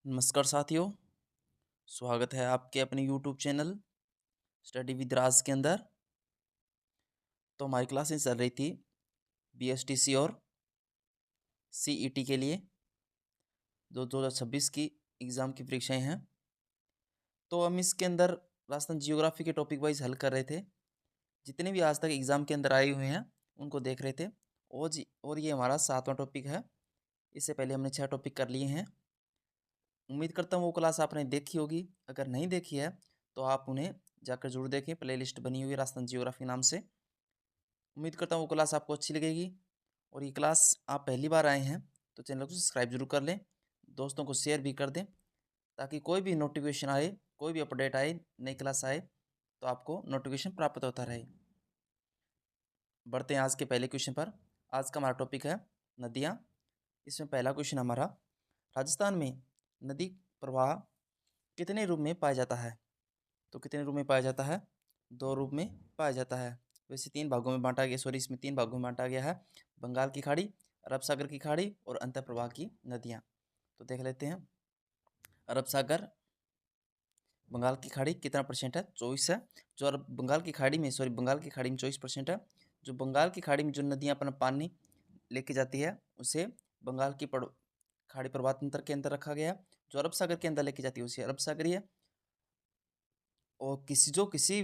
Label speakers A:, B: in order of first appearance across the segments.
A: नमस्कार साथियों, स्वागत है आपके अपने यूट्यूब चैनल स्टडी विद राज के अंदर। तो हमारी क्लासें चल रही थी बीएसटीसी और सीईटी के लिए जो 2026 की एग्ज़ाम की परीक्षाएं हैं। तो हम इसके अंदर राजस्थान जियोग्राफी के टॉपिक वाइज हल कर रहे थे। जितने भी आज तक एग्ज़ाम के अंदर आए हुए हैं उनको देख रहे थे। और ये हमारा 7वां टॉपिक है। इससे पहले हमने 6 टॉपिक कर लिए हैं। उम्मीद करता हूँ वो क्लास आपने देखी होगी। अगर नहीं देखी है तो आप उन्हें जाकर जरूर देखें। प्लेलिस्ट बनी हुई है राजस्थान जियोग्राफी नाम से। उम्मीद करता हूँ वो क्लास आपको अच्छी लगेगी। और ये क्लास आप पहली बार आए हैं तो चैनल को सब्सक्राइब जरूर कर लें, दोस्तों को शेयर भी कर दें, ताकि कोई भी नोटिफिकेशन आए, कोई भी अपडेट आए, नई क्लास आए तो आपको नोटिफिकेशन प्राप्त होता रहे। बढ़ते हैं आज के पहले क्वेश्चन पर। आज का हमारा टॉपिक है नदियाँ। इसमें पहला क्वेश्चन हमारा, राजस्थान में नदी प्रवाह कितने रूप में पाया जाता है? तो कितने रूप में पाया जाता है? 2 रूप में पाया जाता है। वैसे 3 भागों में बांटा गया, इसमें 3 भागों में बांटा गया है। बंगाल की खाड़ी, अरब सागर की खाड़ी और अंतर प्रवाह की नदियाँ। तो देख लेते हैं। अरब सागर, बंगाल की खाड़ी कितना परसेंट है? 24 है। जो अरब बंगाल की खाड़ी में बंगाल की खाड़ी में 24% है। जो बंगाल की खाड़ी में जो नदियाँ अपना पानी लेके जाती है उसे बंगाल की खाड़ी प्रवाह तंत्र के अंदर रखा गया है। जो अरब सागर के अंदर लेके जाती है उसे अरब सागरीय है। और किसी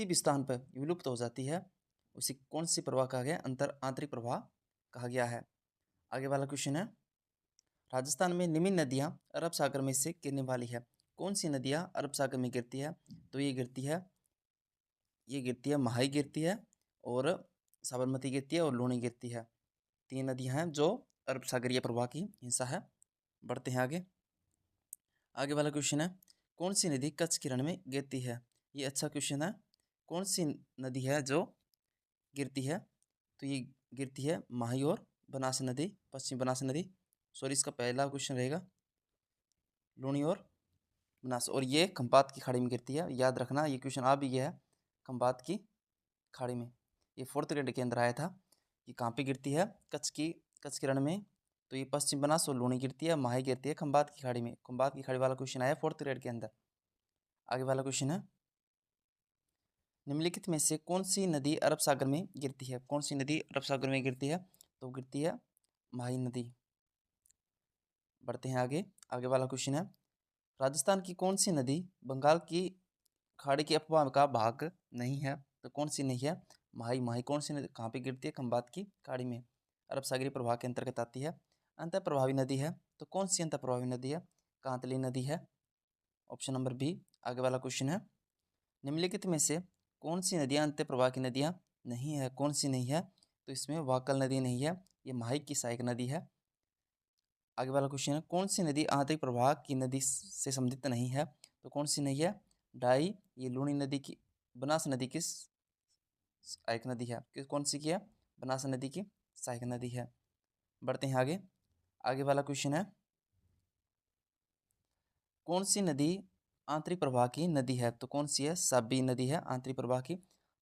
A: भी स्थान पर विलुप्त हो जाती है उसे कौन सी प्रवाह कहा गया? आंतरिक प्रवाह कहा गया है। आगे वाला क्वेश्चन है, राजस्थान में निम्न नदियां अरब सागर में से गिरने वाली है। कौन सी नदियां अरब सागर में गिरती है? तो ये गिरती है महाई गिरती है, और साबरमती गिरती है, और लूनी गिरती है। 3 नदियां हैं जो अरब सागरीय प्रवाह की हिस्सा है। बढ़ते हैं आगे। आगे वाला क्वेश्चन है, कौन सी नदी कच्छ की रण में गिरती है? ये अच्छा क्वेश्चन है। कौन सी नदी है जो गिरती है? तो ये गिरती है माही और बनास नदी, पश्चिम बनास नदी। इसका पहला क्वेश्चन रहेगा लूनी और बनास। और ये खंपात की खाड़ी में गिरती है। याद रखना, ये क्वेश्चन आ भी गया है खंपात की खाड़ी में। ये 4th ग्रेड के अंदर आया था। ये कहाँ पे गिरती है? कच्छ के रण में। तो ये पश्चिम बनास और लूनी गिरती है, माही गिरती है खंबात की खाड़ी में। खंबात की खाड़ी वाला क्वेश्चन आया 4th ग्रेड के अंदर। आगे वाला क्वेश्चन है, निम्नलिखित में से कौन सी नदी अरब सागर में गिरती है? कौन सी नदी अरब सागर में गिरती है? तो गिरती है माही नदी। बढ़ते हैं आगे। आगे वाला क्वेश्चन है, राजस्थान की कौन सी नदी बंगाल की खाड़ी की अफवाह का भाग नहीं है? तो कौन सी नहीं है? माही। माही कौन सी नदी कहाँ पे गिरती है? खंबात की खाड़ी में, अरब सागरीय प्रवाह के अंतर्गत आती है। अंतर प्रभावी नदी है, तो कौन सी अंतर प्रभावी नदी है? कांतली नदी है, ऑप्शन नंबर बी। आगे वाला क्वेश्चन है, निम्नलिखित में से कौन सी नदियाँ अंत्य प्रवाह की नदियाँ नहीं है? कौन सी नहीं है? तो इसमें वाकल नदी नहीं है, ये माही की सहायक नदी है। आगे वाला क्वेश्चन है, कौन सी नदी आंतरिक प्रवाह की नदी से संबंधित नहीं है? तो कौन सी नहीं है? डाई, ये लूनी नदी की, बनास नदी की सहायक नदी है। कौन सी की है? बनास नदी की सहायक नदी है। बढ़ते हैं आगे। आगे वाला क्वेश्चन है, कौन सी नदी आंतरिक प्रवाह की नदी है? तो कौन सी है? साबी नदी है आंतरिक प्रवाह की।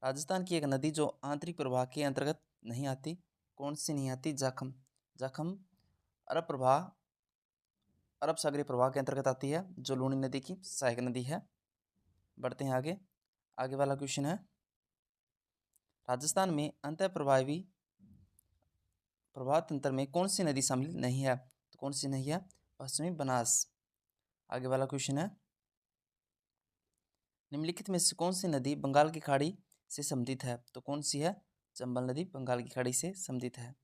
A: राजस्थान की एक नदी जो आंतरिक प्रवाह के अंतर्गत नहीं आती, कौन सी नहीं आती? जाखम। जाखम अरब प्रवाह, अरब सागरीय प्रवाह के अंतर्गत आती है, जो लूनी नदी की सहायक नदी है। बढ़ते हैं आगे। आगे वाला क्वेश्चन है, राजस्थान में अंतः प्रवाही प्रवाह तंत्र में कौन सी नदी शामिल नहीं है? तो कौन सी नहीं है? पश्चिमी बनास। आगे वाला क्वेश्चन है, निम्नलिखित में से कौन सी नदी बंगाल की खाड़ी से संबंधित है? तो कौन सी है? चंबल नदी बंगाल की खाड़ी से संबंधित है।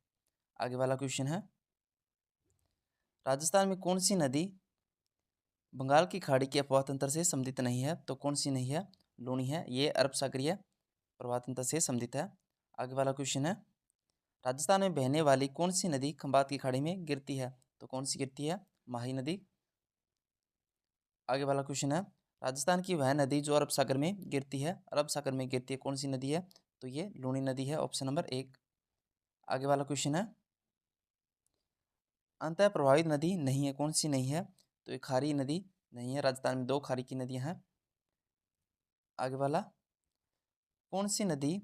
A: आगे वाला क्वेश्चन है, राजस्थान में कौन सी नदी बंगाल की खाड़ी के अफवाह तंत्र से संबंधित नहीं है? तो कौन सी नहीं है? लूनी है, ये अरब सागरीय प्रवाह तंत्र से संबंधित है। आगे वाला क्वेश्चन है, राजस्थान में बहने वाली कौन सी नदी खंबात की खाड़ी में गिरती है? तो कौन सी गिरती है? माही नदी। आगे वाला क्वेश्चन है, राजस्थान की वह नदी जो अरब सागर में गिरती है, अरब सागर में गिरती है, कौन सी नदी है? तो ये लूनी नदी है, ऑप्शन नंबर 1। आगे वाला क्वेश्चन है, अंतः प्रवाहित नदी नहीं है, कौन सी नहीं है? तो ये खारी नदी नहीं है। राजस्थान में 2 खारी की नदियां हैं। आगे वाला, कौन सी नदी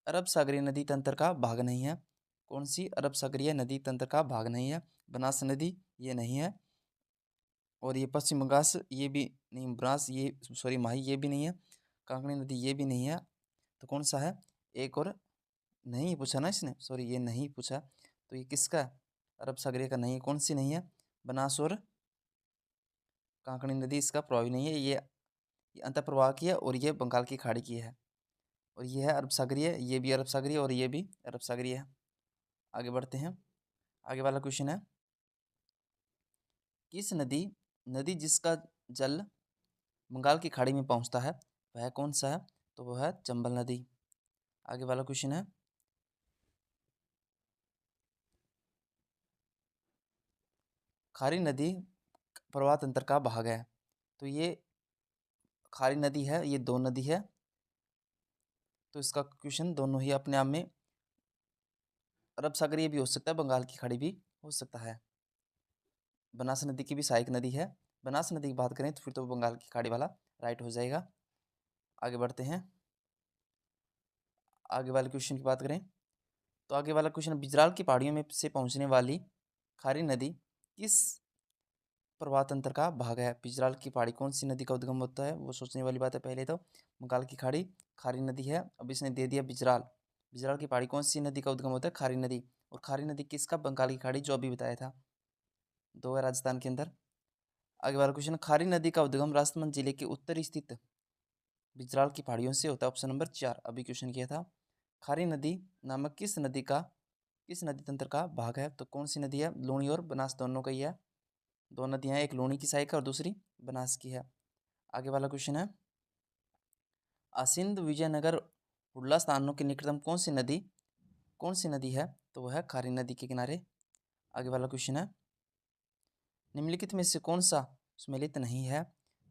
A: अरब सागरीय नदी तंत्र का भाग नहीं है? कौन सी अरब सागरीय नदी तंत्र का भाग नहीं है? बनास नदी ये नहीं है। और ये पश्चिम बंगाल ये भी नहीं, ब्रास ये सॉरी माही ये भी नहीं है, कांकणी नदी ये भी नहीं है, तो कौन सा है? एक और नहीं पूछा ना इसने, सॉरी ये नहीं पूछा, तो ये किसका है? अरब सागरीय का नहीं है। कौन सी नहीं है? बनास और कांकणी नदी इसका प्रभावी नहीं है। ये अंतर प्रवाह की है और ये बंगाल की खाड़ी की है, और ये है अरब सागरीय, ये भी अरब सागरीय और ये भी अरब सागरीय है। आगे बढ़ते हैं। आगे वाला क्वेश्चन है, किस नदी नदी जिसका जल बंगाल की खाड़ी में पहुंचता है वह कौन सा है? तो वह है चंबल नदी। आगे वाला क्वेश्चन है, खारी नदी प्रवाह तंत्र का भाग है, तो ये खारी नदी है, ये दो नदी है, तो इसका क्वेश्चन दोनों ही अपने आप में अरब सागरीय भी हो सकता है, बंगाल की खाड़ी भी हो सकता है। बनास नदी की भी सहायक नदी है। बनास नदी की बात करें तो फिर तो बंगाल की खाड़ी वाला राइट हो जाएगा। आगे बढ़ते हैं। आगे वाले क्वेश्चन की बात करें तो आगे वाला क्वेश्चन, बिजराल की पहाड़ियों में से पहुंचने वाली खारी नदी किस प्रवाह तंत्र का भाग है? बिजराल की पहाड़ी कौन सी नदी का उद्गम होता है? वो सोचने वाली बात है। पहले तो बंगाल की खाड़ी खारी नदी है, अब इसने दे दिया बिजराल। बिजराल की पहाड़ी कौन सी नदी का उद्गम होता है? खारी नदी। और खारी नदी किसका? बंगाल की खाड़ी, जो अभी बताया था, दो है राजस्थान के अंदर। आगे वाला क्वेश्चन, खारी नदी का उद्गम राजसमंद जिले के उत्तरी स्थित बिजराल की पहाड़ियों से होता है। ऑप्शन नंबर 4 अभी क्वेश्चन किया था। खारी नदी नामक किस नदी तंत्र का भाग है? तो कौन सी नदी है? लूणी और बनास दोनों का ही है। दो नदियां हैं, एक लूणी की सहायक है और दूसरी बनास की है। आगे वाला क्वेश्चन है, असिंध विजयनगर हुड़ला स्थानों के निकटतम कौन सी नदी है? तो वह है खारी नदी के किनारे। आगे वाला क्वेश्चन है, निम्नलिखित में से कौन सा सुमेलित नहीं है?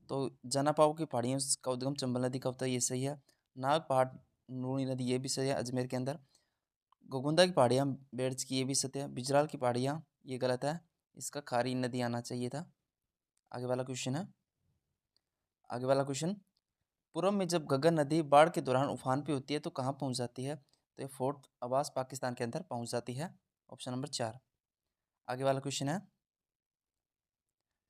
A: तो जनापाव की पहाड़ियों का उद्गम चंबल नदी का होता है, ये सही है। नाग पहाड़ लूणी नदी ये भी सही है, अजमेर के अंदर। गोगुंदा की पहाड़ियाँ बेड्स की ये भी सत्य है। बिजराल की पहाड़ियाँ ये गलत है, इसका खारी नदी आना चाहिए था। आगे वाला क्वेश्चन है, आगे वाला क्वेश्चन, पूर्व में जब घग्गर नदी बाढ़ के दौरान उफान पे होती है तो कहाँ पहुँच जाती है? तो ये फोर्ट अब्बास पाकिस्तान के अंदर पहुँच जाती है। Option number 4। आगे वाला क्वेश्चन है,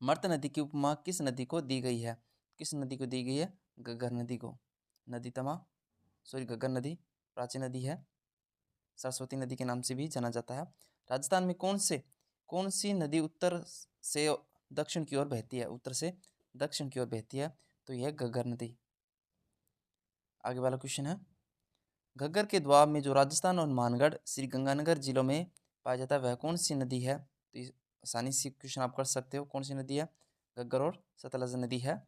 A: मर्त नदी की उपमा किस नदी को दी गई है? किस नदी को दी गई है? घग्गर नदी को। नदी तमा सॉरी घग्गर नदी प्राचीन नदी है, सरस्वती नदी के नाम से भी जाना जाता है। राजस्थान में कौन सी नदी उत्तर से दक्षिण की ओर बहती है? उत्तर से दक्षिण की ओर बहती है, तो यह घग्गर नदी। आगे वाला क्वेश्चन है, घग्गर के दोआब में जो राजस्थान और मानगढ़ श्री गंगानगर जिलों में पाया जाता है वह कौन सी नदी है? तो आसानी से क्वेश्चन आप कर सकते हो, कौन सी नदी है? घग्गर और सतलज नदी है।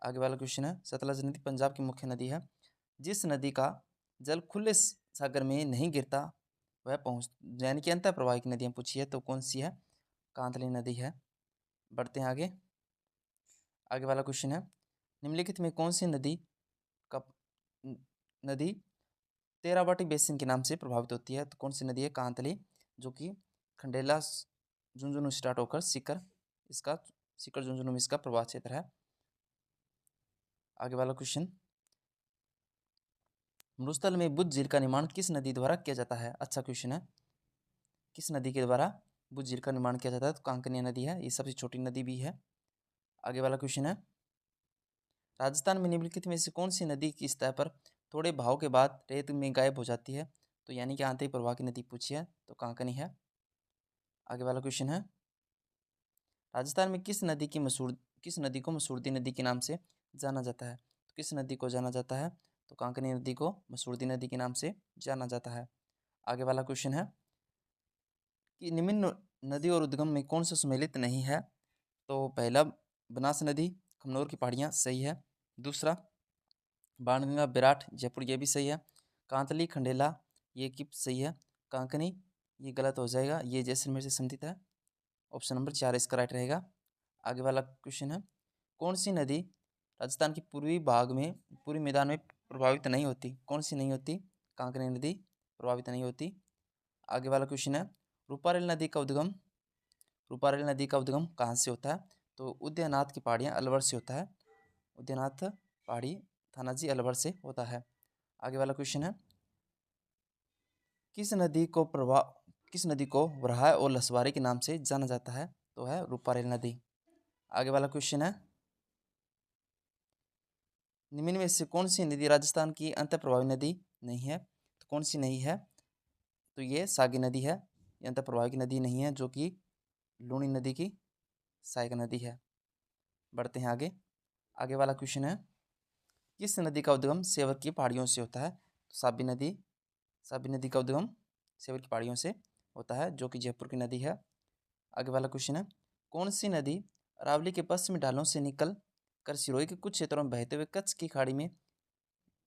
A: आगे वाला क्वेश्चन है, सतलज नदी पंजाब की मुख्य नदी है। जिस नदी का जल खुले सागर में नहीं गिरता वह पहुँच यानी कि अंतर प्रवाह की नदियाँ पूछी है, तो कौन सी है? कांतली नदी है। बढ़ते हैं आगे। आगे वाला क्वेश्चन है, निम्नलिखित में कौन सी का नदी तेरावाटी बेसिन के नाम से प्रभावित होती है? तो कौन सी नदी है? कांतली, जो कि खंडेला झुंझुनू स्टार्ट होकर सीकर झुंझुनू में इसका प्रवाह क्षेत्र है। आगे वाला क्वेश्चन, मरुस्थल में बुद्ध झील का निर्माण किस नदी द्वारा किया जाता है? अच्छा क्वेश्चन है, किस नदी के द्वारा बुद्ध झील का निर्माण किया जाता है? तो कांकनिया नदी है, ये सबसे छोटी नदी भी है। आगे वाला क्वेश्चन है, राजस्थान में निम्नलिखित में से कौन सी नदी की सतह पर थोड़े बहाव के बाद रेत में गायब हो जाती है? तो यानी कि आंतरिक प्रवाह की नदी पूछी है, तो कांकनी है। आगे वाला क्वेश्चन है, राजस्थान में किस नदी को मसूरदी नदी के नाम से जाना जाता है? तो किस नदी को जाना जाता है? तो कांकनी नदी को मसूरदी नदी के नाम से जाना जाता है। आगे वाला क्वेश्चन है कि निम्न नदी और उद्गम में कौन सा सुमेलित नहीं है? तो पहला बनास नदी खमनोर की पहाड़ियाँ सही है। दूसरा बाणगंगा विराट जयपुर ये भी सही है। कांतली खंडेला ये की सही है। कांकनी ये गलत हो जाएगा, ये जैसलमेर से संबंधित है। ऑप्शन नंबर 4 इसका राइट रहेगा। आगे वाला क्वेश्चन है, कौन सी नदी राजस्थान के पूर्वी मैदान में प्रभावित नहीं होती? कौन सी नहीं होती? कांकनी नदी प्रभावित नहीं होती। आगे वाला क्वेश्चन है, रूपारेल नदी का उद्गम कहाँ से होता है? तो उदयनाथ की पहाड़ियाँ अलवर से होता है। उदयनाथ पहाड़ी थानाजी अलवर से होता है। आगे वाला क्वेश्चन है, किस नदी को वराह और लसवारी के नाम से जाना जाता है? तो है रूपारेल नदी। आगे वाला क्वेश्चन है, निम्न में से कौन सी नदी राजस्थान की अंतः प्रवाही नदी नहीं है? तो कौन सी नहीं है? तो ये सागी नदी है, ये अंतः प्रवाही की नदी नहीं है, जो कि लूनी नदी की सहायक नदी है। बढ़ते हैं आगे। आगे वाला क्वेश्चन है, किस नदी का उद्गम सेवर की पहाड़ियों से होता है? तो साबी नदी का उद्गम सेवर की पहाड़ियों से होता है, जो कि जयपुर की नदी है। आगे वाला क्वेश्चन है, कौन सी नदी अरावली के पश्चिमी ढालों से निकल कर सिरोही के कुछ क्षेत्रों में बहते हुए कच्छ की खाड़ी में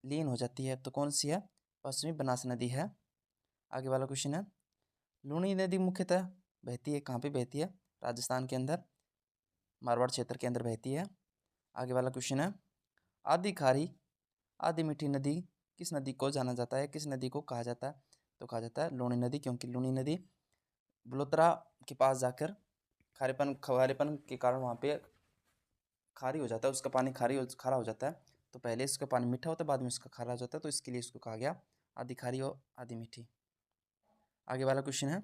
A: लीन हो जाती है? तो कौन सी है? पश्चिमी बनास नदी है। आगे वाला क्वेश्चन है, लूनी नदी मुख्यतः बहती है कहाँ पे बहती है? राजस्थान के अंदर, मारवाड़ क्षेत्र के अंदर बहती है। आगे वाला क्वेश्चन है, आदि खारी आदि मीठी नदी किस नदी को जाना जाता है, किस नदी को कहा जाता है? तो कहा जाता है लूनी नदी, क्योंकि लूनी नदी बलोत्रा के पास जाकर खारेपन के कारण वहाँ पे खारी हो जाता है, उसका पानी खारा हो जाता है। तो पहले इसका पानी मीठा होता है, बाद में इसका खारा हो जाता है, तो इसके लिए इसको कहा गया आदि खारी और आदि मीठी। आगे वाला क्वेश्चन है,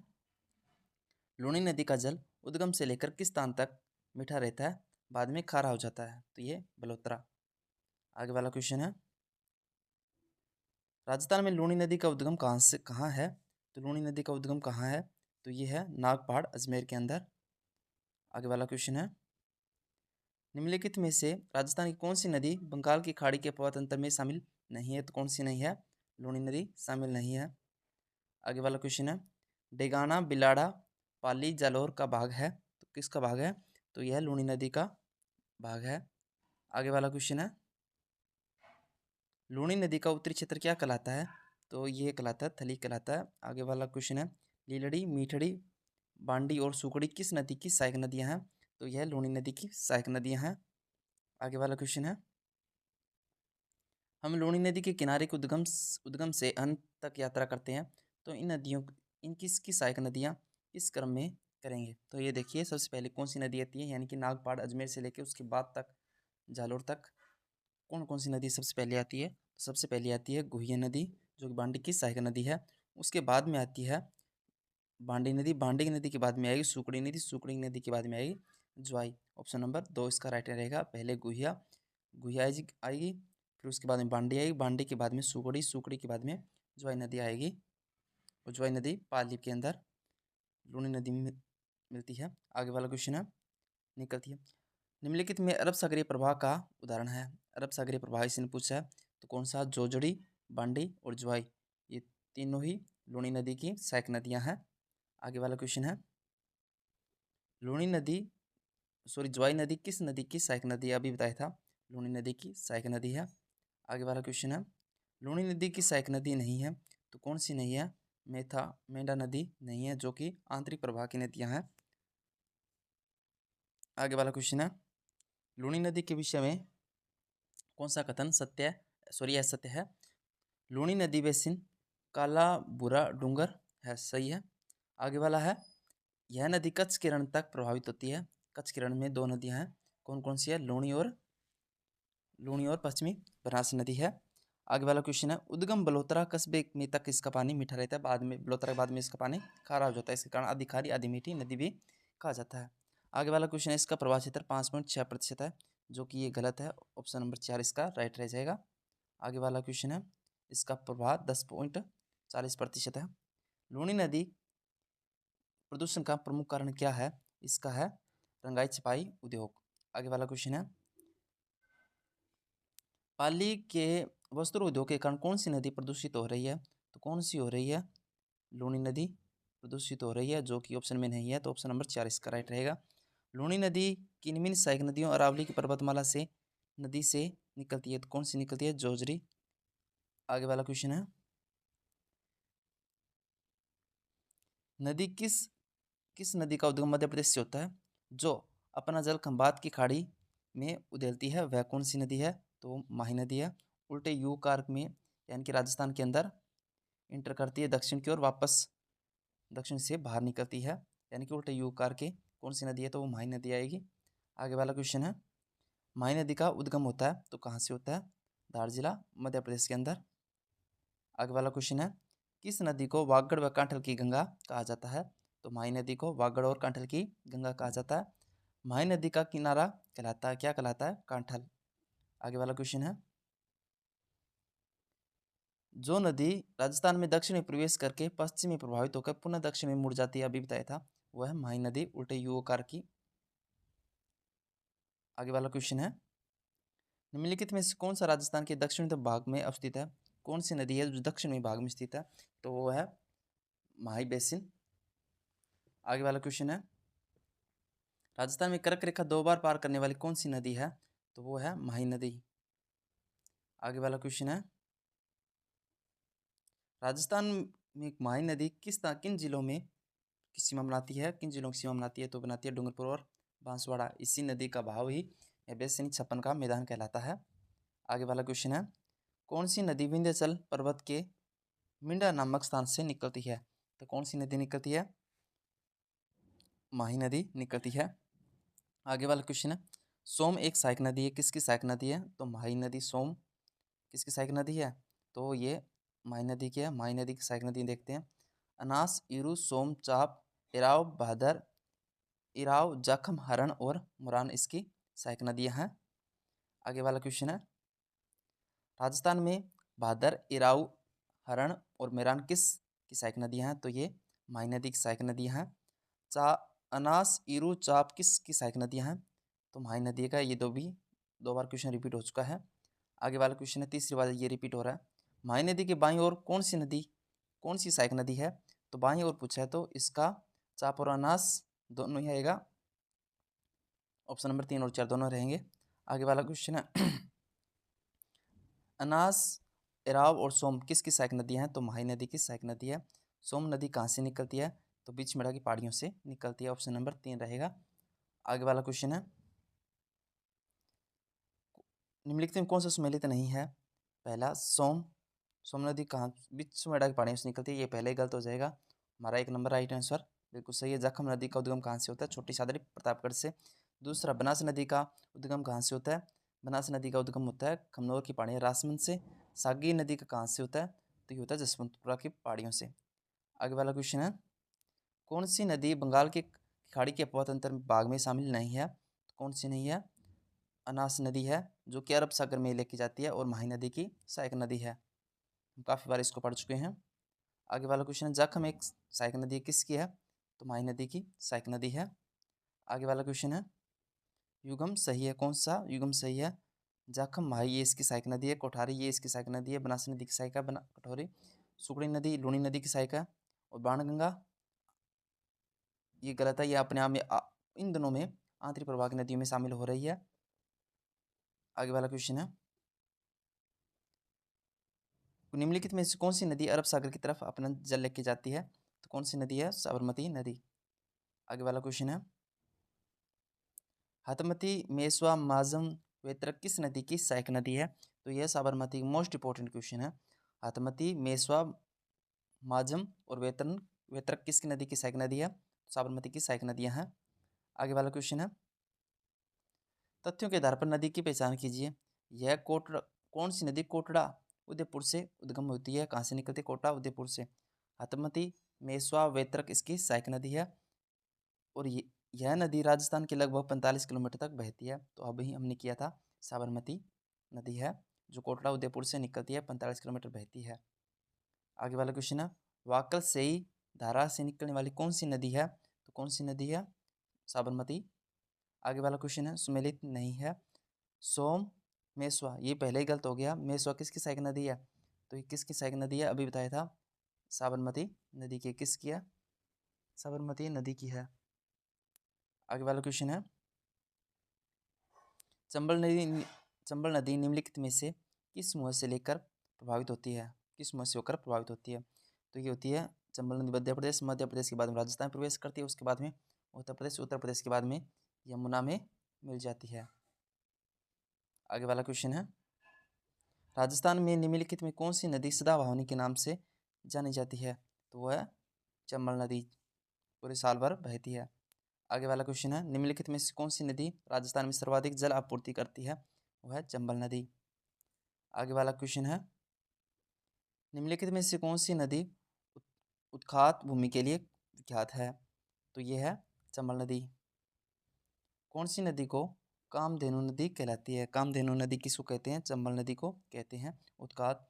A: लूनी नदी का जल उद्गम से लेकर किस स्थान तक मीठा रहता है, बाद में खारा हो जाता है? तो ये बलोत्रा। आगे वाला क्वेश्चन है, राजस्थान में लूनी नदी का उद्गम कहाँ है? तो लूनी नदी का उद्गम कहाँ है? तो ये है नागपहाड़ अजमेर के अंदर। आगे वाला क्वेश्चन है, निम्नलिखित में से राजस्थान की कौन सी नदी बंगाल की खाड़ी के अपवाद में शामिल नहीं है? तो कौन सी नहीं है? लूनी नदी शामिल नहीं है। आगे वाला क्वेश्चन है, डेगाना बिलाड़ा पाली जालौर का भाग है, तो किसका भाग है? तो यह लूनी नदी का भाग है। आगे वाला क्वेश्चन है, लूनी नदी का उत्तरी क्षेत्र क्या कहलाता है? तो ये कहलाता है थली कहलाता है। आगे वाला क्वेश्चन है, लीलड़ी मीठड़ी बांडी और सुकड़ी किस नदी की सहायक नदियां हैं? तो यह लूनी नदी की सहायक नदियां हैं। आगे वाला क्वेश्चन है, हम लूनी नदी के किनारे के उद्गम से अंत तक यात्रा करते हैं, तो इन किसकी सहायक नदियाँ इस क्रम में करेंगे? तो ये देखिए, सबसे पहले कौन सी नदी आती है, यानी कि नागपाड़ अजमेर से लेकर उसके बाद तक जालोर तक कौन कौन सी नदी सबसे पहले आती है? तो सबसे पहले आती है गुहिया नदी, जो कि बांडी की सहायक नदी है। उसके बाद में आती है बांडी नदी के बाद में आएगी सुकड़ी नदी के बाद में आएगी ज्वाई। ऑप्शन नंबर 2 इसका राइट रहेगा। पहले गुहिया आएगी, फिर उसके बाद में बांडी आएगी, बांडी के बाद में सुकड़ी के बाद में ज्वाई नदी आएगी। और ज्वाई नदी पाली के अंदर लूनी नदी में मिलती है। आगे वाला क्वेश्चन है, निकलती है, निम्नलिखित में अरब सागरीय प्रवाह का उदाहरण है। अरब सागरीय प्रवाह इसने पूछा है, तो कौन सा? जोजड़ी, बांडी और ज्वाई, ये तीनों ही लूनी नदी की सहायक नदियां हैं। आगे वाला क्वेश्चन है, लूनी नदी ज्वाई नदी किस नदी की सहायक नदी है? अभी बताया था लूनी नदी की सहायक नदी है। आगे वाला क्वेश्चन है, लूनी नदी की सहायक नदी नहीं है, तो कौन सी नहीं है? मेंढा नदी नहीं है, जो कि आंतरिक प्रवाह की नदियां हैं। आगे वाला क्वेश्चन है, लूनी नदी के विषय में कौन सा कथन असत्य है? लूनी नदी बेसिन काला बुरा डूंगर है, सही है। आगे वाला है, यह नदी कच्छ के रण तक प्रभावित होती है। कच्छ के रण में 2 नदियां हैं, कौन कौन सी है? लूनी और पश्चिमी बनास नदी है। आगे वाला क्वेश्चन है, उद्गम बलोत्रा कस्बे में तक इसका पानी मीठा रहता है, बाद में बलोत्रा के बाद में इसका पानी खारा हो जाता है, इसके कारण आधी खारी आधी मीठी नदी भी कहा जाता है। आगे वाला क्वेश्चन है, इसका प्रवाह क्षेत्र 5.6% है, जो कि ये गलत है। ऑप्शन नंबर 4 इसका राइट रह जाएगा। आगे वाला क्वेश्चन है, इसका प्रवाह 10.40% है। लूनी नदी प्रदूषण का प्रमुख कारण क्या है? इसका है रंगाई छपाई उद्योग। आगे वाला क्वेश्चन है, पाली के वस्त्र उद्योग के कारण कौन सी नदी प्रदूषित हो रही है? तो कौन सी हो रही है? लूनी नदी प्रदूषित हो रही है, जो कि ऑप्शन में नहीं है, तो ऑप्शन नंबर 4 इसका राइट रहेगा। लूनी नदी की निम्न सहायक नदियों अरावली की पर्वतमाला से नदी से निकलती है, तो कौन सी निकलती है? जोजरी। आगे वाला क्वेश्चन है, नदी किस नदी का उद्गम मध्य प्रदेश से होता है, जो अपना जल खंभात की खाड़ी में उधेलती है? वह कौन सी नदी है? तो माही नदी है। उल्टे यू कारक में, यानी कि राजस्थान के अंदर इंटर करती है दक्षिण की ओर, वापस दक्षिण से बाहर निकलती है, यानी कि उल्टे यू कार के कौन सी नदी है? तो वो माही नदी आएगी। आगे वाला क्वेश्चन है, माही नदी का उद्गम होता है तो कहाँ से होता है? धार जिला मध्य प्रदेश के अंदर। आगे वाला क्वेश्चन है, किस नदी को वागड़ व कांठल की गंगा कहा जाता है? तो माही नदी को वागड़ और कांठल की गंगा कहा जाता है। महाई नदी का किनारा कहलाता है, क्या कहलाता है? कांठल। आगे वाला क्वेश्चन है, जो नदी राजस्थान में दक्षिण में प्रवेश करके पश्चिम में प्रभावित होकर पुनः दक्षिण में मुड़ जाती है, अभी बताया था, वह है महाई नदी, उल्टे यू आकार की। आगे वाला क्वेश्चन है, निम्नलिखित में से कौन सा राजस्थान के दक्षिण भाग में अवस्थित है? कौन सी नदी है जो दक्षिणी भाग में स्थित है? तो वो है महाई बेसिन। आगे वाला क्वेश्चन है, राजस्थान में कर्क रेखा 2 बार पार करने वाली कौन सी नदी है? तो वो है महाई नदी। आगे वाला क्वेश्चन है, राजस्थान में महाई नदी किन जिलों में की सीमा बनाती है? किन जिलों की सीमा बनाती है? तो बनाती है डूंगरपुर और बांसवाड़ा। इसी नदी का बहाव ही बेसिन छप्पन का मैदान कहलाता है। आगे वाला क्वेश्चन है, कौन सी नदी विंध्याचल पर्वत के मिंडा नामक स्थान से निकलती है? तो कौन सी नदी निकलती है? माही नदी निकलती है। आगे वाला क्वेश्चन है, सोम एक सहायक नदी है, किसकी सहायक नदी है? तो माही नदी सोम किसकी सहायक नदी है? तो ये माही नदी की है। माही नदी की सहायक नदी देखते हैं, अनास, इरु, सोम, चाप, इराव, भादर, इराव, जखम, हरण और मुरान इसकी सहायक नदियां हैं। आगे वाला क्वेश्चन है, राजस्थान में भादर, इराव, हरण और मेरान किस की सहायक नदियां हैं? तो ये माही नदी की सहायक नदियां हैं। चा अनास, इरु, चाप किस की सहायक नदियां हैं? तो माही नदी का। ये दो बार क्वेश्चन रिपीट हो चुका है। आगे वाला क्वेश्चन है, तीसरी बार ये रिपीट हो रहा है, माही नदी के बाईं ओर कौन सी सहायक नदी है? तो बाईं ओर पूछा है तो इसका चाप और अनास दोनों ही आएगा। ऑप्शन नंबर 3 और 4 दोनों रहेंगे। आगे वाला क्वेश्चन है, अनास, एराव और सोम किसकी सहायक नदी हैं? तो माही नदी की सहायक नदी है। सोम नदी कहाँ से निकलती है? तो बीच मेड़ा की पहाड़ियों से निकलती है। ऑप्शन नंबर 3 रहेगा। आगे वाला क्वेश्चन है, निम्नलिखित में कौन सा सुमेलित नहीं है? पहला सोम नदी कहाँ बीच मेड़ा की पहाड़ियों से निकलती है? ये पहले ही गलत हो जाएगा, हमारा 1 नंबर राइट आंसर बिल्कुल सही है। जखम नदी का उद्गम कहाँ से होता है? छोटी सादरी प्रतापगढ़ से। दूसरा, बनास नदी का उद्गम कहाँ से होता है? बनास नदी का उद्गम होता है खमनोर की पहाड़ियाँ राजसमंद से। सागी नदी का कहाँ से होता है? तो ये होता है जसवंतपुरा की पहाड़ियों से। आगे वाला क्वेश्चन है, कौन सी नदी बंगाल की खाड़ी के अपतंत्र भाग में शामिल नहीं है? तो कौन सी नहीं है? अनास नदी है, जो कि अरब सागर में लेके जाती है, और माही नदी की सहायक नदी है। हम काफ़ी बार इसको पढ़ चुके हैं। आगे वाला क्वेश्चन है, जखम एक सहायक नदी किसकी है? तो माही नदी की सहायक नदी है। आगे वाला क्वेश्चन है, युगम सही है, कौन सा युगम सही है? जखम माही ये इसकी सहायक नदी है, कोठारी ये इसकी सहायक नदी है, बनास नदी की सहायक है कटोरी, सुकड़ी नदी लूणी नदी की सहायक है, और बाणगंगा ये गलत है, ये अपने आप में इन दोनों में आंतरिक प्रवाह की नदियों में शामिल हो रही है। आगे वाला क्वेश्चन है, निम्नलिखित में से कौन सी नदी अरब सागर की तरफ अपना जल लेके जाती है? तो कौन सी नदी है? साबरमती नदी। आगे वाला क्वेश्चन है, हतमती, मेसवा, माजम, वेत्रक किस नदी की सहायक नदी है? तो यह साबरमती मोस्ट इंपॉर्टेंट क्वेश्चन है। हतमती, मेसवा, माजम और वेत्रक किसकी नदी की सहायक नदी है? साबरमती की सहायक नदियां हैं। आगे वाला क्वेश्चन है, तथ्यों के आधार पर नदी की पहचान कीजिए। यह कोटड़ा कौन सी नदी कोटड़ा उदयपुर से उद्गम होती है? कहाँ से निकलती है? कोटा उदयपुर से। हतमती, मेसवा, वेत्रक इसकी सहायक नदी है, और यह नदी राजस्थान के लगभग 45 किलोमीटर तक बहती है। तो अभी हमने किया था, साबरमती नदी है जो कोटड़ा उदयपुर से निकलती है, 45 किलोमीटर बहती है। आगे वाला क्वेश्चन है, वाकल से ही धारा से निकलने वाली कौन सी नदी है? तो कौन सी नदी है? साबरमती। आगे वाला क्वेश्चन है, सुमेलित नहीं है, सोम, मेसवा ये पहले ही गलत हो गया। मेसवा किसकी सहायक नदी है? तो ये किसकी सहायक नदी है? अभी बताया था, साबरमती नदी की। किसकी है? साबरमती नदी की है। आगे वाला क्वेश्चन है, चंबल नदी निम्नलिखित में से किस समूह से लेकर प्रभावित होती है? किस समूह से होकर प्रभावित होती है? तो ये होती है चंबल नदी मध्य प्रदेश के बाद में राजस्थान प्रवेश करती है, उसके बाद में उत्तर प्रदेश के बाद में यमुना में मिल जाती है। आगे वाला क्वेश्चन है, राजस्थान में निम्नलिखित में कौन सी नदी सदाबहानी के नाम से जानी जाती है? तो वह है चंबल नदी, पूरे साल भर बहती है। आगे वाला क्वेश्चन है, निम्नलिखित में से कौन सी नदी राजस्थान में सर्वाधिक जल आपूर्ति करती है? वह है चंबल नदी। आगे वाला क्वेश्चन है, निम्नलिखित में से कौन सी नदी उत्खात भूमि के लिए विख्यात है? तो ये है चंबल नदी। कौन सी नदी को कामधेनु नदी कहलाती है? कामधेनु नदी किसको कहते हैं? चंबल नदी को कहते हैं। उत्कात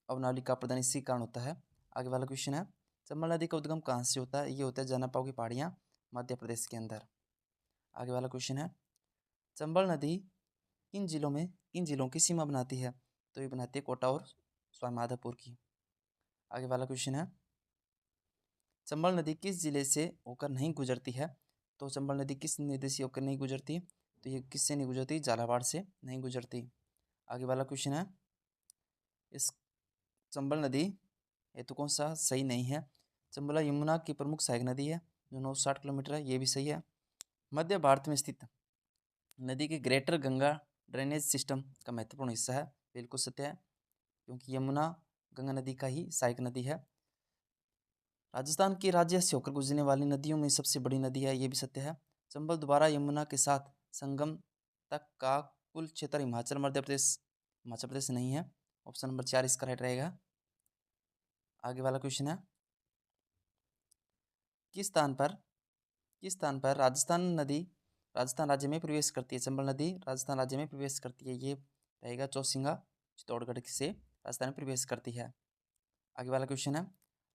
A: अवनावली का प्रदान इसी कारण होता है। आगे वाला क्वेश्चन है, चंबल नदी का उद्गम कहाँ से होता है? ये होता है जनापाव की पहाड़ियाँ मध्य प्रदेश के अंदर। आगे वाला क्वेश्चन है, चंबल नदी किन जिलों की सीमा बनाती है? तो ये बनाती है कोटा और स्वामीमाधोपुर की। आगे वाला क्वेश्चन है, चंबल नदी किस जिले से होकर नहीं गुजरती है? तो चंबल नदी किस नदी से होकर नहीं गुजरती? तो ये किससे नहीं गुजरती? झालावाड़ से नहीं गुजरती। आगे वाला क्वेश्चन है, इस चंबल नदी ये तो कौन सा सही नहीं है? चंबल यमुना की प्रमुख सहायक नदी है जो 960 किलोमीटर है, ये भी सही है। मध्य भारत में स्थित नदी के ग्रेटर गंगा ड्रेनेज सिस्टम का महत्वपूर्ण हिस्सा है, बिल्कुल सत्य है, क्योंकि यमुना गंगा नदी का ही सहायक नदी है। राजस्थान की राज्य से होकर गुजरने वाली नदियों में सबसे बड़ी नदी है, ये भी सत्य है। चंबल द्वारा यमुना के साथ संगम तक का कुल क्षेत्र हिमाचल प्रदेश नहीं है। ऑप्शन नंबर 4 इसका राइट रहेगा। आगे वाला क्वेश्चन है, किस स्थान पर राजस्थान राज्य में प्रवेश करती है? चंबल नदी राजस्थान राज्य में प्रवेश करती है, ये रहेगा चौसिंगा चित्तौड़गढ़ से राजस्थान में प्रवेश करती है। आगे वाला क्वेश्चन है,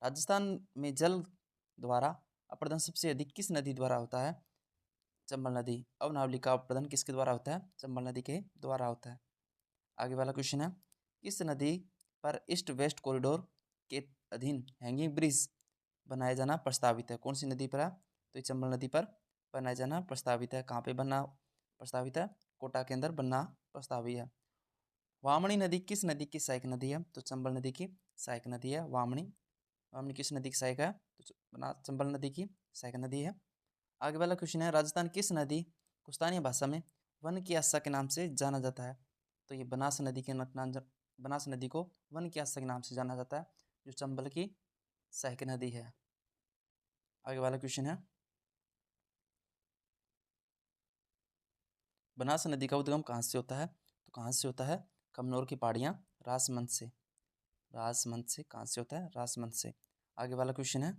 A: राजस्थान में जल द्वारा अपर्दन सबसे अधिक किस नदी द्वारा होता है? चंबल नदी। अवनावली का अपर्दन किसके द्वारा होता है? चंबल नदी के द्वारा होता है। आगे वाला क्वेश्चन है, किस नदी पर ईस्ट वेस्ट कॉरिडोर के अधीन हैंगिंग ब्रिज बनाया जाना प्रस्तावित है? कौन सी नदी पर है? तो ये चंबल नदी पर बनाया जाना प्रस्तावित है। कहाँ पे बनना प्रस्तावित है? कोटा के अंदर बनना प्रस्तावित है। वामणी नदी किस नदी की सहायक नदी है? तो चंबल नदी की सहायक नदी है वामणी। वामणी किस नदी की सहायक है? तो चंबल नदी की सहायक नदी है। आगे वाला क्वेश्चन है, राजस्थान किस नदी को स्थानीय भाषा में वन की आशा के नाम से जाना जाता है? तो ये बनास नदी को वन की आशा के नाम से जाना जाता है, जो चंबल की सहायक नदी है। आगे वाला क्वेश्चन है, बनास नदी का उद्गम कहाँ से होता है? तो कहाँ से होता है? कमनौर की पहाड़ियाँ राजमंद से कहाँ से होता है? राजमंद से। आगे वाला क्वेश्चन है,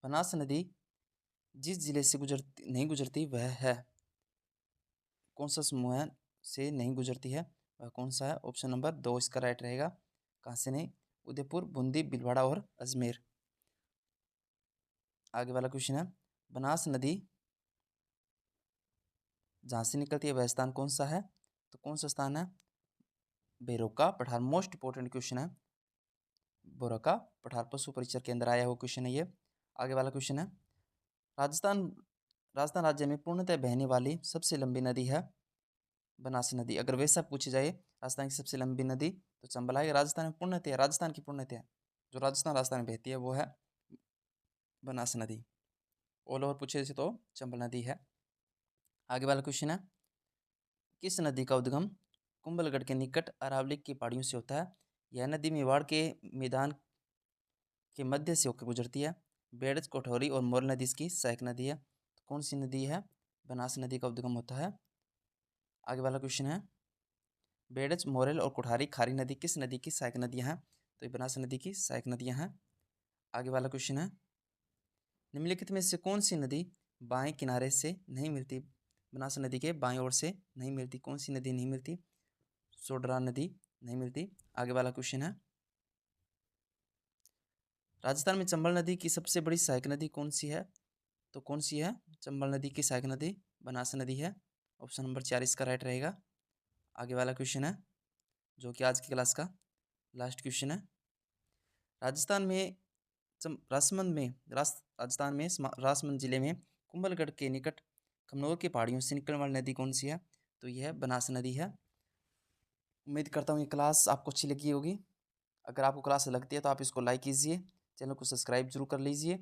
A: बनास नदी जिस जिले से नहीं गुजरती वह है? कौन सा समूह है से नहीं गुजरती है, वह कौन सा है? ऑप्शन नंबर 2 इसका राइट रहेगा। कहाँ से नहीं? उदयपुर, बूंदी, भीलवाड़ा और अजमेर। आगे वाला क्वेश्चन है, बनास नदी जहाँ से निकलती है वह स्थान कौन सा है? तो कौन सा स्थान है? बेरोका पठार। मोस्ट इंपोर्टेंट क्वेश्चन है, बोरका पठार पशु परिचर के अंदर आया हुआ क्वेश्चन है ये। आगे वाला क्वेश्चन है, राजस्थान राज्य में पूर्णतः बहने वाली सबसे लंबी नदी है बनास नदी। अगर वैसा पूछे जाए राजस्थान की सबसे लंबी नदी तो चंबल है। राजस्थान की पूर्णतः जो राजस्थान में बहती है वो है बनास नदी। ऑल ओवर पूछे तो चंबल नदी है। आगे वाला क्वेश्चन है, किस नदी का उद्गम कुंभलगढ़ के निकट अरावली की पहाड़ियों से होता है? यह नदी मेवाड़ के मैदान के मध्य से होकर गुजरती है। बेड़ज, कोठौरी और मोरल नदी इसकी सहायक नदी है। तो कौन सी नदी है? बनास नदी का उद्गम होता है। आगे वाला क्वेश्चन है, बेड़ज, मोरेल और कोठारी खारी नदी किस नदी की सहायक नदियाँ हैं? तो ये बनास नदी की सहायक नदियाँ हैं। आगे वाला क्वेश्चन है, निम्नलिखित में से कौन सी नदी बाएं किनारे से नहीं मिलती? बनास नदी के बाएं ओर से नहीं मिलती। कौन सी नदी नहीं मिलती? सोडरा नदी नहीं मिलती। आगे वाला क्वेश्चन है, राजस्थान में चंबल नदी की सबसे बड़ी सहायक नदी कौन सी है? तो कौन सी है चंबल नदी की सहायक नदी? बनास नदी है। ऑप्शन नंबर 4 इसका राइट रहेगा। आगे वाला क्वेश्चन है, जो कि आज की क्लास का लास्ट क्वेश्चन है, राजस्थान में राजसमंद जिले में कुंभलगढ़ के निकट कमनौर की पहाड़ियों से निकलने वाली नदी कौन सी है? तो यह बनास नदी है। उम्मीद करता हूँ ये क्लास आपको अच्छी लगी होगी। अगर आपको क्लास लगती है तो आप इसको लाइक कीजिए, चैनल को सब्सक्राइब जरूर कर लीजिए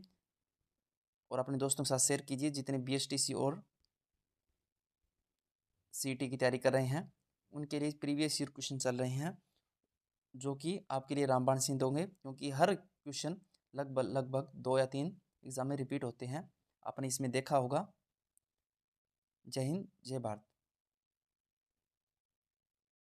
A: और अपने दोस्तों के साथ शेयर कीजिए जितने BSTC और CET की तैयारी कर रहे हैं। उनके लिए प्रीवियस ईयर क्वेश्चन चल रहे हैं जो कि आपके लिए रामबाण सिद्ध होंगे, क्योंकि हर क्वेश्चन लगभग 2 या 3 एग्जाम में रिपीट होते हैं। आपने इसमें देखा होगा। जय हिंद, जय भारत।